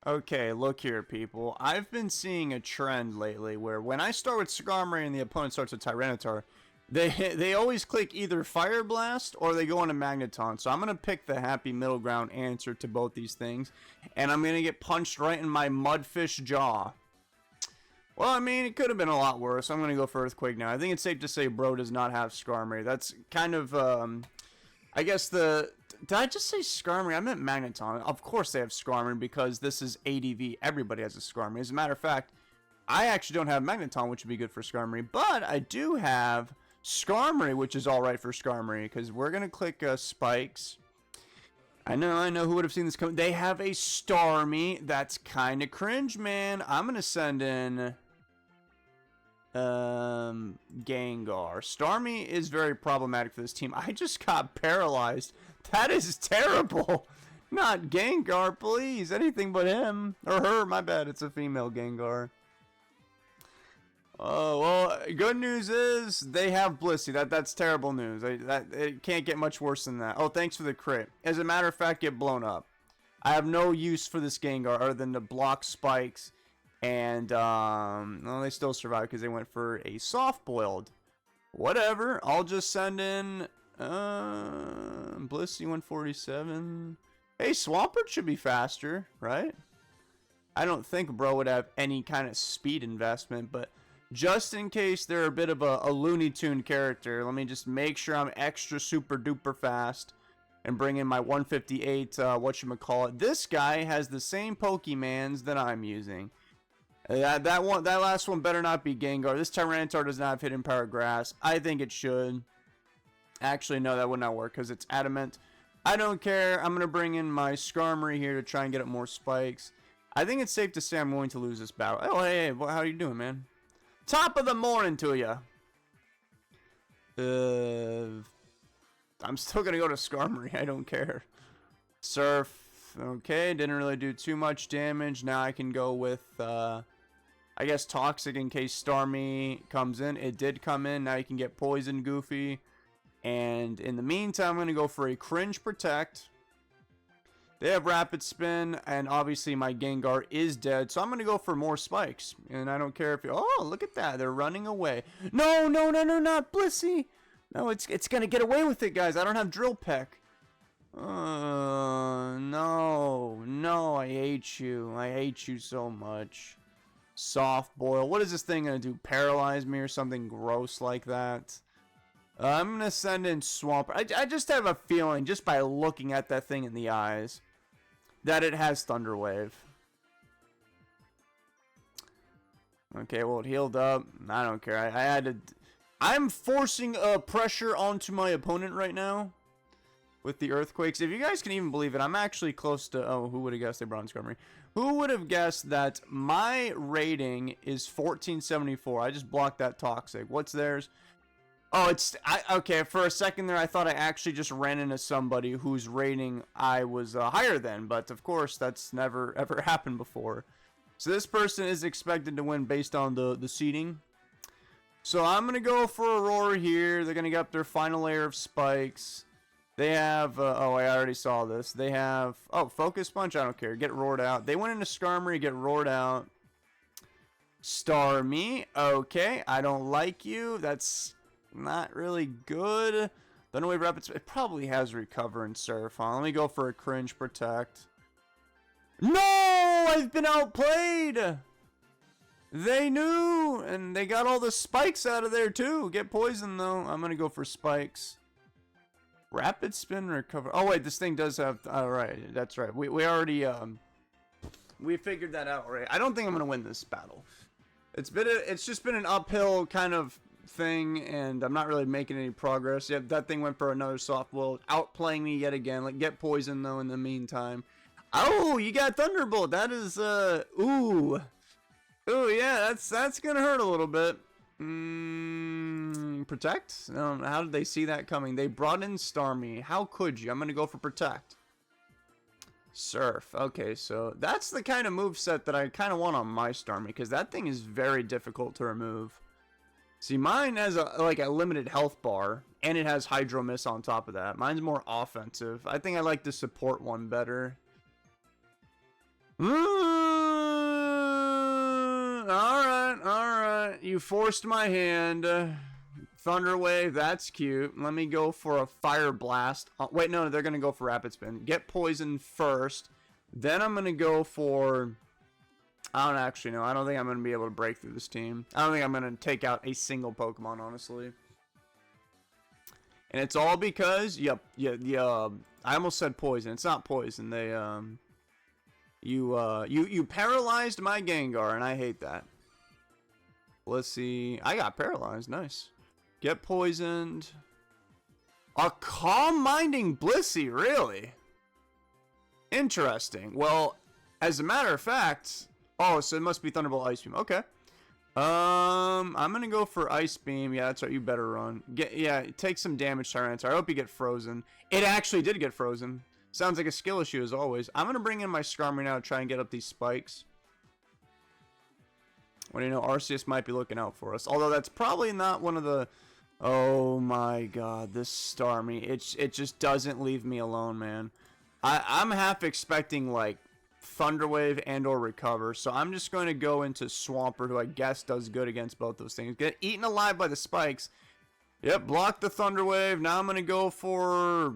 Okay, look here, people. I've been seeing a trend lately where when I start with Skarmory and the opponent starts with Tyranitar, they always click either Fire Blast or they go into Magneton. So I'm going to pick the happy middle ground answer to both these things. And I'm going to get punched right in my Mudfish jaw. Well, I mean, it could have been a lot worse. I'm going to go for Earthquake now. I think it's safe to say bro does not have Skarmory. That's kind of, I guess the... Did I just say Skarmory? I meant Magneton. Of course they have Skarmory because this is ADV. Everybody has a Skarmory. As a matter of fact, I actually don't have Magneton, which would be good for Skarmory. But I do have Skarmory, which is alright for Skarmory. Because we're going to click Spikes. I know who would have seen this coming. They have a Starmie. That's kind of cringe, man. I'm going to send in... Gengar. Starmie is very problematic for this team. I just got paralyzed. That is terrible. Not Gengar, please. Anything but him. Or her, my bad. It's a female Gengar. Oh, well, good news is they have Blissey. That's terrible news. It can't get much worse than that. Oh, thanks for the crit. As a matter of fact, get blown up. I have no use for this Gengar other than to block spikes. And, well, they still survive because they went for a soft-boiled. Whatever. I'll just send in, Blissey 147. Hey, Swampert should be faster, right? I don't think bro would have any kind of speed investment, but just in case they're a bit of a Looney Tune character, let me just make sure I'm extra super duper fast and bring in my 158, whatchamacallit. This guy has the same Pokemans that I'm using. That last one better not be Gengar. This Tyranitar does not have Hidden Power Grass. I think it should. Actually, no, that would not work because it's Adamant. I don't care. I'm going to bring in my Skarmory here to try and get up more spikes. I think it's safe to say I'm going to lose this battle. Oh, hey, how you doing, man? Top of the morning to you. I'm still going to go to Skarmory. I don't care. Surf. Okay, didn't really do too much damage. Now I can go with... I guess Toxic in case Starmie comes in. It did come in. Now you can get Poison Goofy. And in the meantime, I'm going to go for a Cringe Protect. They have Rapid Spin. And obviously my Gengar is dead. So I'm going to go for more Spikes. And I don't care if you... Oh, look at that. They're running away. No, not Blissey. No, it's going to get away with it, guys. I don't have Drill Peck. No, I hate you. I hate you so much. Soft boil. What is this thing gonna do? Paralyze me or something gross like that? I'm gonna send in Swampert. I just have a feeling, just by looking at that thing in the eyes, that it has Thunder Wave. Okay, well, it healed up. I don't care. I had to... I'm forcing pressure onto my opponent right now with the Earthquakes. If you guys can even believe it, I'm actually close to... Oh, who would have guessed they brought in Skarmory? Who would have guessed that my rating is 1474? I just blocked that Toxic. What's theirs? Oh, it's... okay, for a second there, I thought I actually just ran into somebody whose rating I was higher than. But, of course, that's never, ever happened before. So this person is expected to win based on the seeding. So I'm going to go for Aurora here. They're going to get up their final layer of spikes. They have, oh, I already saw this. They have, oh, Focus Punch, I don't care. Get roared out. They went into Skarmory, get roared out. Starmie, okay. I don't like you. That's not really good. Thunderwave Rapid, it probably has Recover and Surf, huh? Let me go for a Cringe Protect. No! I've been outplayed! They knew! And they got all the spikes out of there, too. Get Poison, though. I'm gonna go for Spikes. Rapid Spin, Recover. Oh, wait, this thing does have... Alright, that's right. We already, we figured that out, right? I don't think I'm gonna win this battle. It's just been an uphill kind of thing, and I'm not really making any progress. Yeah, that thing went for another soft blow, outplaying me yet again. Like, get Poison, though, in the meantime. Oh, you got Thunderbolt. That is, ooh. Ooh, yeah, that's gonna hurt a little bit. Protect? How did they see that coming? They brought in Starmie. How could you? I'm gonna go for Protect. Surf. Okay, so that's the kind of moveset that I kind of want on my Starmie, because that thing is very difficult to remove. See, mine has a limited health bar, and it has Hydro Miss on top of that. Mine's more offensive. I think I like the support one better. you forced my hand. Thunder Wave, that's cute. Let me go for a Fire Blast. Wait, no, they're going to go for Rapid Spin. Get Poison first. Then I'm going to go for... I don't actually know. I don't think I'm going to be able to break through this team. I don't think I'm going to take out a single Pokemon, honestly. And it's all because... I almost said Poison. It's not Poison. They, You paralyzed my Gengar, and I hate that. Let's see. I got paralyzed. Nice. Get poisoned. A calm-minding Blissey, really? Interesting. Well, as a matter of fact... Oh, so it must be Thunderbolt Ice Beam. Okay. I'm gonna go for Ice Beam. Yeah, that's right. You better run. Take some damage, Tyranitar. I hope you get frozen. It actually did get frozen. Sounds like a skill issue as always. I'm gonna bring in my Skarmory now to try and get up these spikes. When you know Arceus might be looking out for us. Although that's probably not one of the... Oh my god, this Starmie. It just doesn't leave me alone, man. I'm half expecting, like, Thunder Wave and or Recover. So I'm just going to go into Swampert, who I guess does good against both those things. Get eaten alive by the spikes. Yep, block the Thunder Wave. Now I'm going to go for...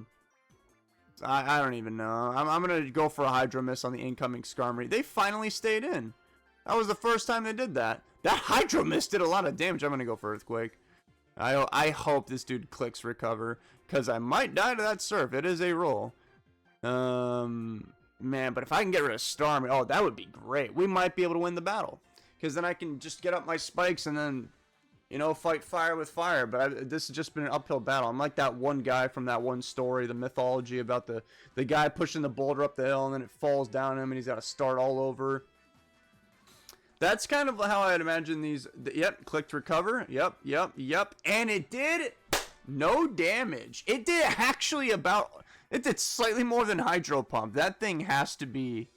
I don't even know. I'm going to go for a Hydro Miss on the incoming Skarmory. They finally stayed in. That was the first time they did that. That Hydro Mist did a lot of damage. I'm going to go for Earthquake. I hope this dude clicks Recover, because I might die to that Surf. It is a roll. Man, but if I can get rid of Starmie, oh, that would be great. We might be able to win the battle, because then I can just get up my spikes and then, you know, fight fire with fire. But this has just been an uphill battle. I'm like that one guy from that one story, the mythology about the guy pushing the boulder up the hill, and then it falls down him, and he's got to start all over. That's kind of how I'd imagine these. Yep, clicked Recover. Yep. And it did no damage. It did actually about... It did slightly more than Hydro Pump. That thing has to be...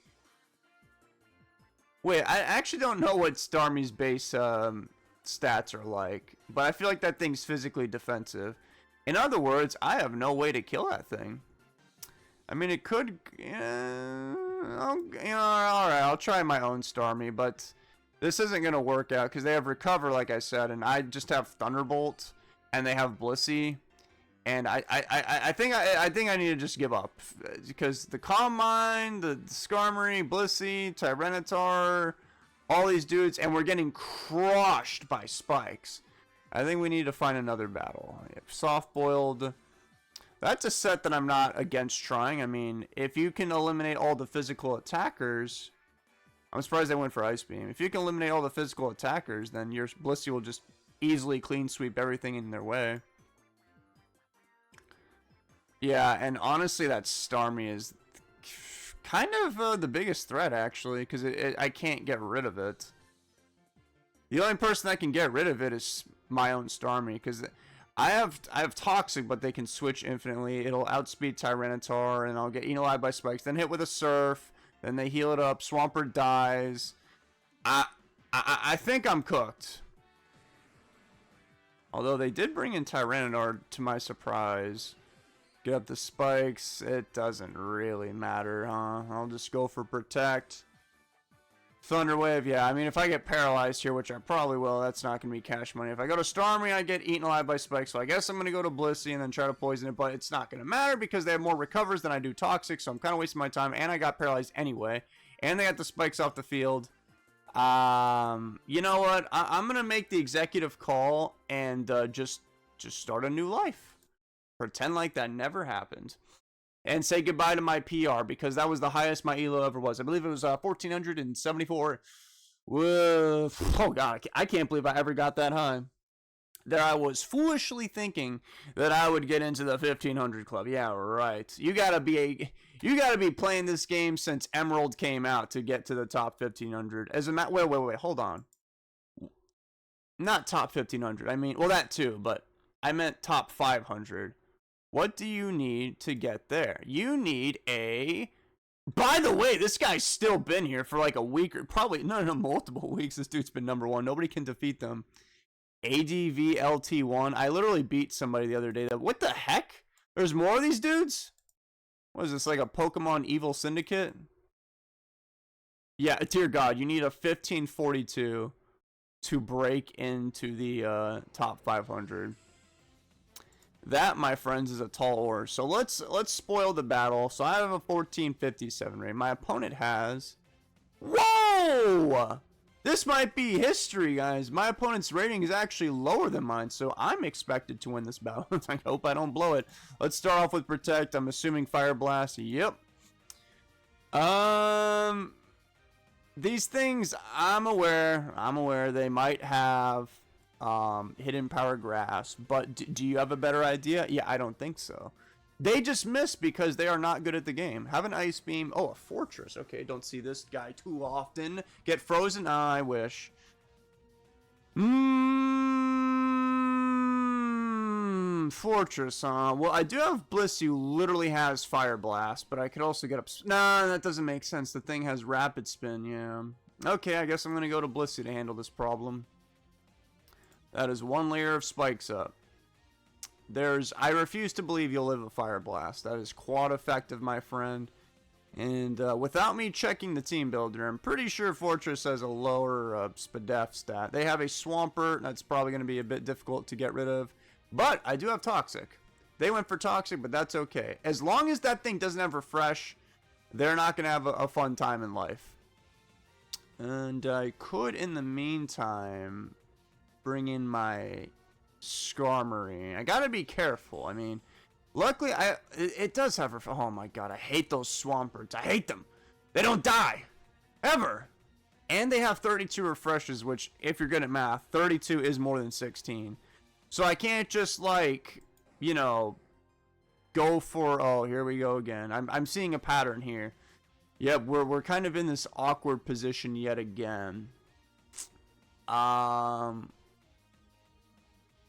Wait, I actually don't know what Starmie's base stats are like. But I feel like that thing's physically defensive. In other words, I have no way to kill that thing. I mean, it could... alright, I'll try my own Starmie, but... This isn't going to work out because they have Recover, like I said, and I just have Thunderbolt, and they have Blissey, and I think I need to just give up because the Calm Mind, the Skarmory, Blissey, Tyranitar, all these dudes, and we're getting crushed by spikes. I think we need to find another battle. Soft Boiled. That's a set that I'm not against trying. I mean, if you can eliminate all the physical attackers... I'm surprised they went for Ice Beam. If you can eliminate all the physical attackers, then your Blissey will just easily clean sweep everything in their way. Yeah, and honestly, that Starmie is kind of the biggest threat, actually, because I can't get rid of it. The only person that can get rid of it is my own Starmie, because I have Toxic, but they can switch infinitely. It'll outspeed Tyranitar, and I'll get eaten alive by spikes, then hit with a Surf. Then they heal it up. Swampert dies. I think I'm cooked. Although they did bring in Tyranitar to my surprise. Get up the spikes. It doesn't really matter, huh? I'll just go for Protect. Thunder Wave, yeah. I mean, if I get paralyzed here, which I probably will, that's not going to be cash money. If I go to Starmie, I get eaten alive by spikes. So I guess I'm going to go to Blissey and then try to poison it. But it's not going to matter because they have more recovers than I do Toxic. So I'm kind of wasting my time. And I got paralyzed anyway. And they got the spikes off the field. You know what? I'm going to make the executive call and just start a new life. Pretend like that never happened. And say goodbye to my PR, because that was the highest my ELO ever was. I believe it was 1,474. Whoa. Oh, God. I can't believe I ever got that high. That I was foolishly thinking that I would get into the 1,500 club. Yeah, right. You gotta be playing this game since Emerald came out to get to the top 1,500. As a wait. Hold on. Not top 1,500. I mean, well, that too, but I meant top 500. What do you need to get there? You need a... By the way, this guy's still been here for like a week or probably... No, multiple weeks. This dude's been number one. Nobody can defeat them. ADVLT1. I literally beat somebody the other day. What the heck? There's more of these dudes? What is this, like a Pokemon Evil Syndicate? Yeah, dear God, you need a 1542 to break into the top 500. That, my friends, is a tall order. So let's spoil the battle. So I have a 1457 rating. My opponent has... Whoa! This might be history, guys. My opponent's rating is actually lower than mine, so I'm expected to win this battle. I hope I don't blow it. Let's start off with Protect. I'm assuming Fire Blast. Yep. These things, I'm aware they might have hidden power grass, but do you have a better idea? Yeah, I don't think so. They just miss because they are not good at the game. Have an Ice Beam. Oh, a Fortress. Okay, don't see this guy too often. Get Frozen. I wish. Fortress, huh? Well, I do have Bliss who literally has Fire Blast, but I could also get up... Nah, that doesn't make sense. The thing has Rapid Spin, yeah. Okay, I guess I'm going to go to Blissey to handle this problem. That is one layer of spikes up. I refuse to believe you'll live a Fire Blast. That is quad effective, my friend. And without me checking the team builder, I'm pretty sure Fortress has a lower Spadef stat. They have a Swampert. That's probably going to be a bit difficult to get rid of. But I do have Toxic. They went for Toxic, but that's okay. As long as that thing doesn't have Refresh, they're not going to have a fun time in life. And I could, in the meantime, bring in my Skarmory. I gotta be careful. I mean, luckily, it does have... Oh my god, I hate those Swamperts. I hate them. They don't die. Ever. And they have 32 refreshes, which, if you're good at math, 32 is more than 16. So I can't just, like, you know, go for... Oh, here we go again. I'm seeing a pattern here. Yep, we're kind of in this awkward position yet again. How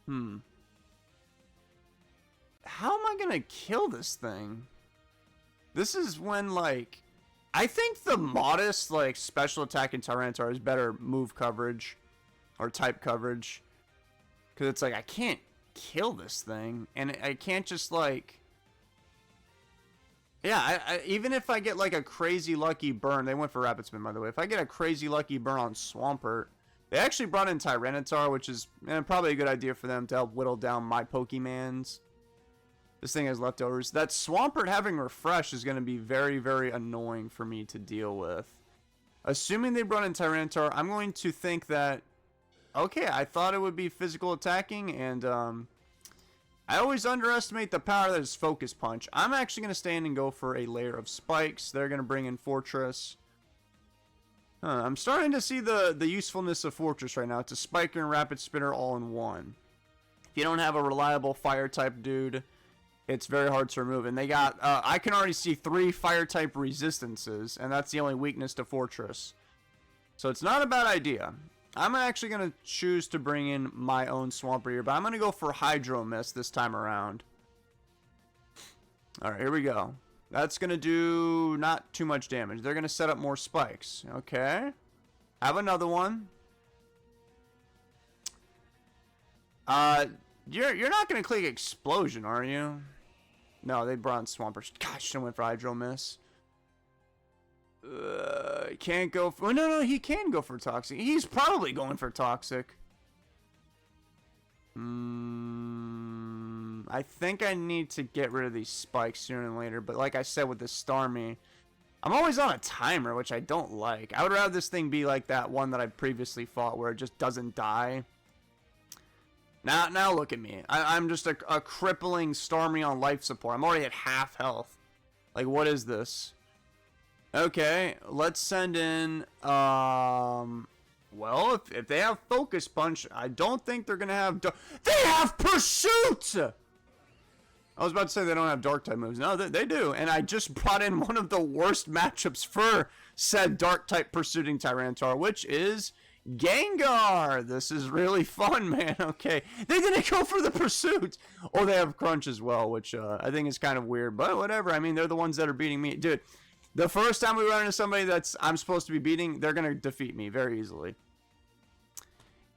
am I gonna kill this thing? This is when, like... I think the modest, like, special attack in Tyranitar is better move coverage. Or type coverage. Because it's like, I can't kill this thing. And I can't just, like... Yeah, even if I get, like, a crazy lucky burn... They went for Rapid Spin, by the way. If I get a crazy lucky burn on Swampert... They actually brought in Tyranitar, which is probably a good idea for them to help whittle down my Pokemans. This thing has leftovers. That Swampert having Refresh is going to be very, very annoying for me to deal with. Assuming they brought in Tyranitar, I'm going to think that... Okay, I thought it would be physical attacking, and I always underestimate the power that is Focus Punch. I'm actually going to stand and go for a layer of spikes. They're going to bring in Fortress. I'm starting to see the usefulness of Fortress right now. It's a Spiker and Rapid Spinner all in one. If you don't have a reliable Fire-type dude, it's very hard to remove. And they got... I can already see 3 Fire-type resistances, and that's the only weakness to Fortress. So it's not a bad idea. I'm actually going to choose to bring in my own Swampert here, but I'm going to go for Hydro Mist this time around. Alright, here we go. That's going to do not too much damage. They're going to set up more spikes. Okay. Have another one. You're not going to click Explosion, are you? No, they brought in Swampert. Gosh, I went for Hydro Miss. Can't go for... Oh, no, he can go for Toxic. He's probably going for Toxic. I think I need to get rid of these spikes sooner than later. But like I said with this Starmie, I'm always on a timer, which I don't like. I would rather this thing be like that one that I previously fought where it just doesn't die. Now look at me. I'm just a crippling Starmie on life support. I'm already at half health. Like, what is this? Okay, let's send in... Well, if they have Focus Punch, I don't think they're going to have... They have Pursuit! I was about to say they don't have Dark-type moves. No, they do. And I just brought in one of the worst matchups for said Dark-type Pursuiting Tyranitar, which is Gengar. This is really fun, man. Okay. They didn't go for the Pursuit. Oh, they have Crunch as well, which I think is kind of weird. But whatever. I mean, they're the ones that are beating me. Dude, the first time we run into somebody I'm supposed to be beating, they're going to defeat me very easily.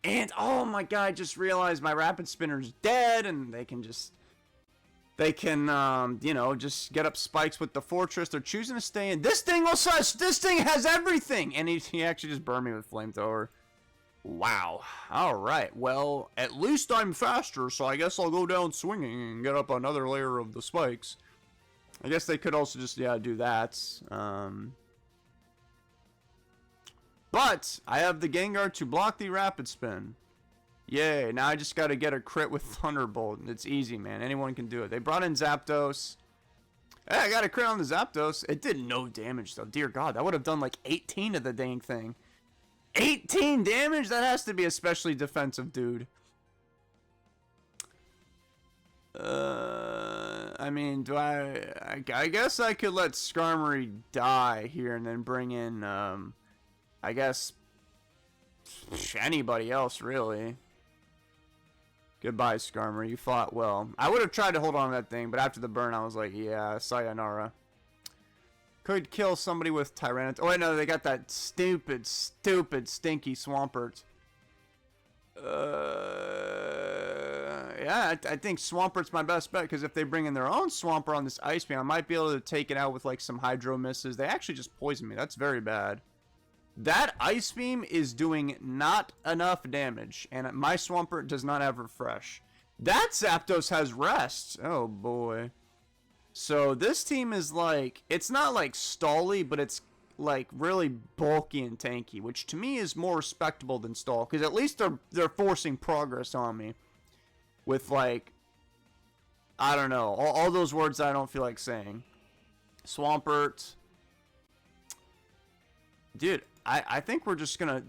And, oh my god, I just realized my Rapid Spinner's dead, and they can, you know, just get up spikes with the Fortress. They're choosing to stay in. This thing has everything! And he actually just burned me with Flamethrower. Wow. Alright, well, at least I'm faster, so I guess I'll go down swinging and get up another layer of the spikes. I guess they could also just, yeah, do that. But I have the Gengar to block the Rapid Spin. Yay, now I just gotta get a crit with Thunderbolt. It's easy, man. Anyone can do it. They brought in Zapdos. Hey, I got a crit on the Zapdos. It did no damage, though. Dear God, that would have done like 18 of the dang thing. 18 damage? That has to be especially defensive, dude. I mean, I guess I could let Skarmory die here and then bring in, I guess, anybody else, really. Goodbye, Skarmory. You fought well. I would have tried to hold on to that thing, but after the burn, I was like, yeah, sayonara. Could kill somebody with Tyranitar. Oh, wait, no, they got that stupid, stinky Swampert. Yeah, I think Swampert's my best bet, because if they bring in their own Swampert on this Ice Beam, I might be able to take it out with, like, some Hydro Misses. They actually just poisoned me. That's very bad. That Ice Beam is doing not enough damage, and my Swampert does not have Refresh. That Zapdos has Rest. Oh, boy. So, this team is, like, it's not, like, stally, but it's, like, really bulky and tanky, which to me is more respectable than stall, because at least they're forcing progress on me. With, like, I don't know, all those words I don't feel like saying. Swampert. Dude, I think we're just gonna...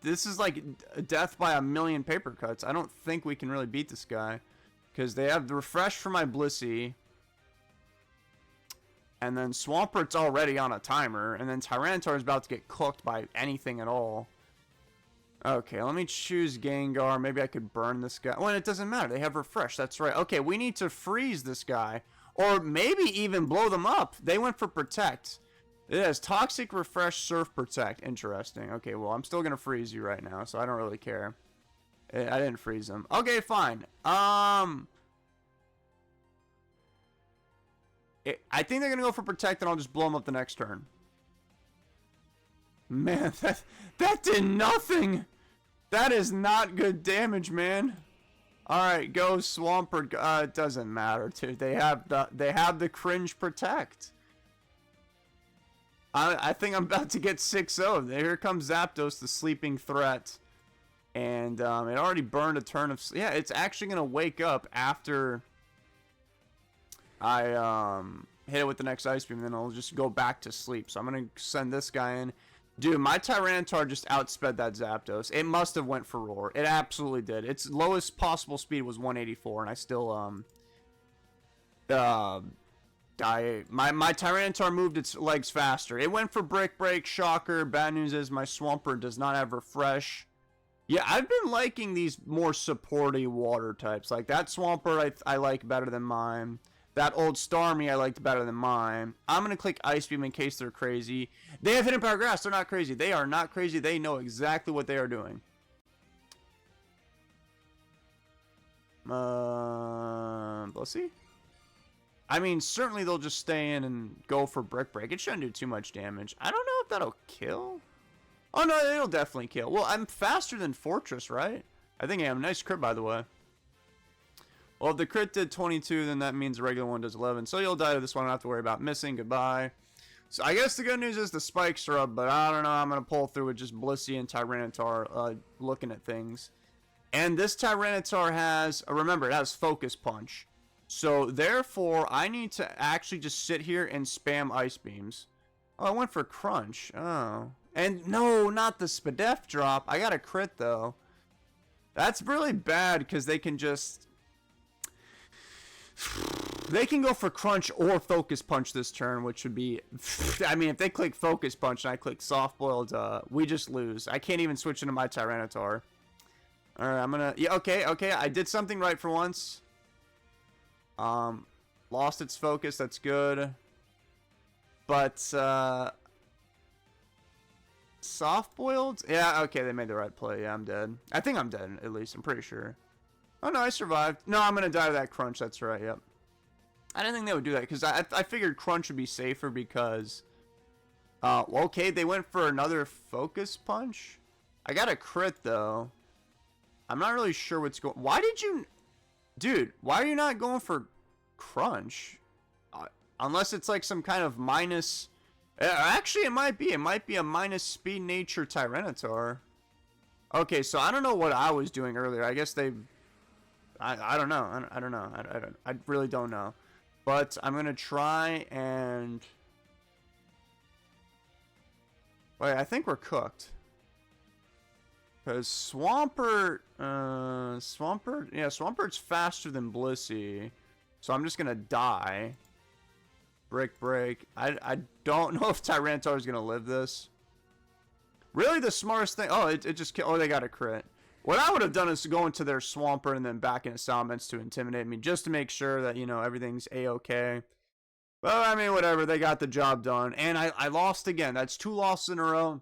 This is like a death by a million paper cuts. I don't think we can really beat this guy. Because they have the Refresh for my Blissey. And then Swampert's already on a timer. And then Tyranitar is about to get cooked by anything at all. Okay, let me choose Gengar. Maybe I could burn this guy. Well, it doesn't matter. They have Refresh. That's right. Okay, we need to freeze this guy. Or maybe even blow them up. They went for Protect. It has Toxic, Refresh, Surf, Protect. Interesting. Okay, well, I'm still going to freeze you right now, so I don't really care. I didn't freeze them. Okay, fine. I think they're going to go for Protect, and I'll just blow them up the next turn. Man, that did nothing! That is not good damage, man. Alright, go Swampert. It doesn't matter, dude. They have the cringe Protect. I think I'm about to get 6-0. Here comes Zapdos, the sleeping threat. And it already burned a turn of... Yeah, it's actually going to wake up after I hit it with the next Ice Beam. And then I'll just go back to sleep. So I'm going to send this guy in. Dude, my Tyranitar just outsped that Zapdos. It must have went for Roar. It absolutely did. Its lowest possible speed was 184. And I still... My Tyranitar moved its legs faster. It went for Brick Break, Shocker. Bad news is my Swampert does not have Refresh. Yeah, I've been liking these more supporty water types. Like that Swampert I like better than mine. That old Starmie I liked better than mine. I'm going to click Ice Beam in case they're crazy. They have Hidden Power Grass. They're not crazy. They are not crazy. They know exactly what they are doing. Blissey? I mean, certainly they'll just stay in and go for Brick Break. It shouldn't do too much damage. I don't know if that'll kill. Oh, no, it'll definitely kill. Well, I'm faster than Fortress, right? I think I am. Nice crit, by the way. Well, if the crit did 22, then that means the regular one does 11. So you'll die to this one. I don't have to worry about missing. Goodbye. So I guess the good news is the spikes are up, but I don't know. I'm going to pull through with just Blissey and Tyranitar looking at things. And this Tyranitar has, remember, it has Focus Punch. So, therefore, I need to actually just sit here and spam Ice Beams. Oh, I went for Crunch. Oh. And, no, not the Spadef drop. I got a crit, though. That's really bad, because they can just... They can go for Crunch or Focus Punch this turn, which would be... I mean, if they click Focus Punch and I click Soft Boiled, we just lose. I can't even switch into my Tyranitar. Alright, I'm gonna... Yeah, okay, I did something right for once. Lost its focus, that's good. But, soft-boiled? Yeah, okay, they made the right play. Yeah, I'm dead. I think I'm dead, at least. I'm pretty sure. Oh, no, I survived. No, I'm gonna die to that Crunch, that's right, yep. I didn't think they would do that, because I figured Crunch would be safer because... okay, they went for another Focus Punch? I got a crit, though. I'm not really sure what's going... Why did you... Dude, why are you not going for crunch? Unless it's like some kind of minus... Actually, it might be. It might be a minus speed nature Tyranitar. Okay, so I don't know what I was doing earlier. I guess they... I don't know. I don't know. I really don't know. But I'm going to try and... Wait, I think we're cooked. Because Swampert... yeah, Swampert's faster than Blissey. So I'm just going to die. Break. I don't know if Tyranitar is going to live this. Really, the smartest thing... Oh, it just... Oh, they got a crit. What I would have done is to go into their Swampert and then back into Salamence to intimidate me, just to make sure that, you know, everything's A-okay. Well, I mean, whatever. They got the job done. And I lost again. That's 2 losses in a row.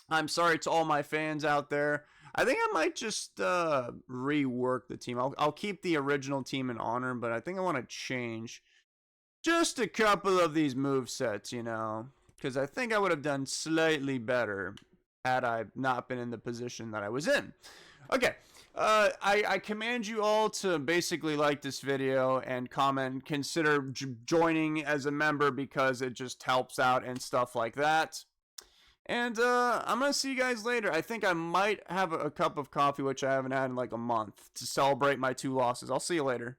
I'm sorry to all my fans out there. I think I might just rework the team. I'll keep the original team in honor, but I think I want to change just a couple of these movesets, you know, because I think I would have done slightly better had I not been in the position that I was in. Okay, I command you all to basically like this video and comment, consider joining as a member because it just helps out and stuff like that. And I'm going to see you guys later. I think I might have a cup of coffee, which I haven't had in like a month, to celebrate my 2 losses. I'll see you later.